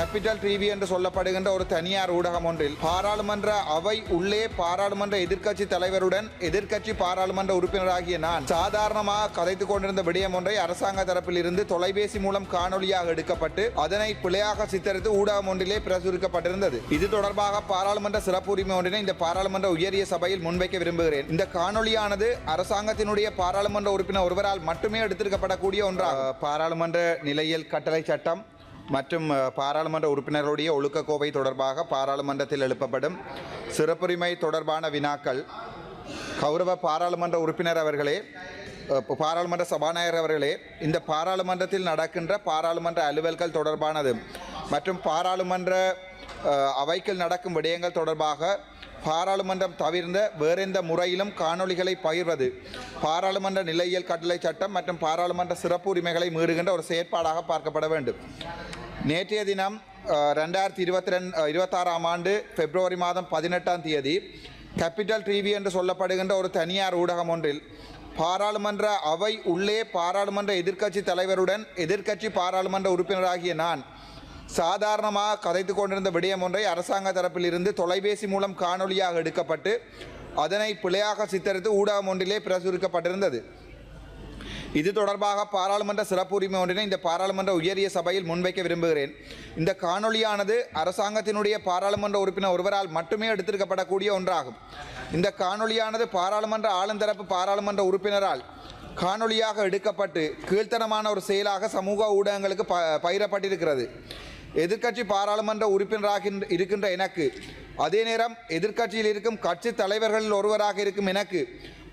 Capital TV என்று சொல்லப்படுகின்ற ஒரு தனியார் ஊடகம் ஒன்றில் பாராளுமன்ற அவை உள்ளே பாராளுமன்ற எதிர்க்கட்சி தலைவருடன் எதிர்க்கட்சி பாராளுமன்ற உறுப்பினராகிய நான் சாதாரணமாக கதைத்துக் கொண்டிருந்த விடயம் ஒன்றை அரசாங்க தரப்பில் இருந்து தொலைபேசி மூலம் காணொலியாக எடுக்கப்பட்டு அதனை பிழையாக சித்தரித்து ஊடகம் ஒன்றிலே பிரசுரிக்கப்பட்டிருந்தது. இது தொடர்பாக பாராளுமன்ற சிறப்பு உரிமை ஒன்றினை இந்த பாராளுமன்ற உயரிய சபையில் முன்வைக்க விரும்புகிறேன். இந்த காணொலியானது அரசாங்கத்தினுடைய பாராளுமன்ற உறுப்பினர் ஒருவரால் மட்டுமே எடுத்திருக்கப்படக்கூடிய ஒன்றாகும். பாராளுமன்ற நிலையியல் கட்டளை சட்டம் மற்றும் பாராளுமன்ற உறுப்பினர்களுடைய ஒழுக்கக்கோவை தொடர்பாக பாராளுமன்றத்தில் எழுப்பப்படும் சிறப்புரிமை தொடர்பான வினாக்கள் கௌரவ பாராளுமன்ற உறுப்பினர் அவர்களே, பாராளுமன்ற சபாநாயகர் அவர்களே, இந்த பாராளுமன்றத்தில் நடக்கின்ற பாராளுமன்ற அலுவல்கள் தொடர்பானது மற்றும் பாராளுமன்ற அவைக்குள் நடக்கும் விடயங்கள் தொடர்பாக பாராளுமன்றம் தவிர்ந்த வேறெந்த முறையிலும் காணொலிகளை பகிர்வது பாராளுமன்ற நிலையியல் கட்டளை சட்டம் மற்றும் பாராளுமன்ற சிறப்பு உரிமைகளை மீறுகின்ற ஒரு செயற்பாடாக பார்க்கப்பட வேண்டும். நேற்றைய தினம் 2026 ஆண்டு பிப்ரவரி மாதம் 18ஆம் தேதி கேபிட்டல் டிவி என்று சொல்லப்படுகின்ற ஒரு தனியார் ஊடகம் ஒன்றில் பாராளுமன்ற அவை உள்ளே பாராளுமன்ற எதிர்க்கட்சி தலைவருடன் எதிர்க்கட்சி பாராளுமன்ற உறுப்பினராகிய நான் சாதாரணமாக கதைத்துக் கொண்டிருந்த விடயம் ஒன்றை அரசாங்க தரப்பில் இருந்து தொலைபேசி மூலம் காணொலியாக எடுக்கப்பட்டு அதனை பிழையாக சித்தரித்து ஊடகம் ஒன்றிலே பிரசுரிக்கப்பட்டிருந்தது. இது தொடர்பாக பாராளுமன்ற சிறப்பு உரிமை ஒன்றினை இந்த பாராளுமன்ற உயரிய சபையில் முன்வைக்க விரும்புகிறேன். இந்த காணொலியானது அரசாங்கத்தினுடைய பாராளுமன்ற உறுப்பினர் ஒருவரால் மட்டுமே எடுத்திருக்கப்படக்கூடிய ஒன்றாகும். இந்த காணொலியானது பாராளுமன்ற ஆளுந்தரப்பு பாராளுமன்ற உறுப்பினரால் காணொலியாக எடுக்கப்பட்டு கீழ்த்தனமான ஒரு செயலாக சமூக ஊடகங்களுக்கு பகிரப்பட்டிருக்கிறது. எதிர்க்கட்சி பாராளுமன்ற உறுப்பினராக இருக்கின்ற எனக்கு, அதே நேரம் எதிர்க்கட்சியில் இருக்கும் கட்சி தலைவர்களில் ஒருவராக இருக்கும் எனக்கு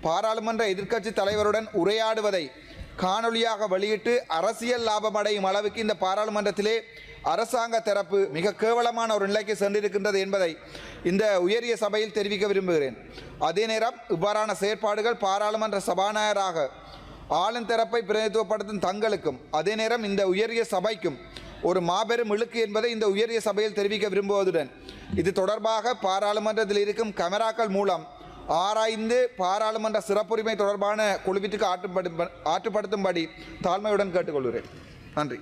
பாராளுமன்ற எதிர்க்கட்சி தலைவருடன் உரையாடுவதை காணொலியாக வெளியிட்டு அரசியல் லாபம் அடையும் அளவுக்கு இந்த பாராளுமன்றத்திலே அரசாங்க தரப்பு மிக கேவலமான ஒரு நிலைக்கு சென்றிருக்கின்றது என்பதை இந்த உயரிய சபையில் தெரிவிக்க விரும்புகிறேன். அதே நேரம் இவ்வாறான செயற்பாடுகள் பாராளுமன்ற சபாநாயகராக ஆளும் தரப்பை பிரதிநிதித்துவப்படுத்தும் தங்களுக்கும் அதே நேரம் இந்த உயரிய சபைக்கும் ஒரு மாபெரும் இழுக்கு என்பதை இந்த உயரிய சபையில் தெரிவிக்க விரும்புவதுடன் இது தொடர்பாக பாராளுமன்றத்தில் இருக்கும் கேமராக்கள் மூலம் ஆராய்ந்து பாராளுமன்ற சிறப்புரிமை தொடர்பான குழுவிற்கு ஆற்றுப்படுத்தும்படி தாழ்மையுடன் கேட்டுக்கொள்கிறேன். நன்றி.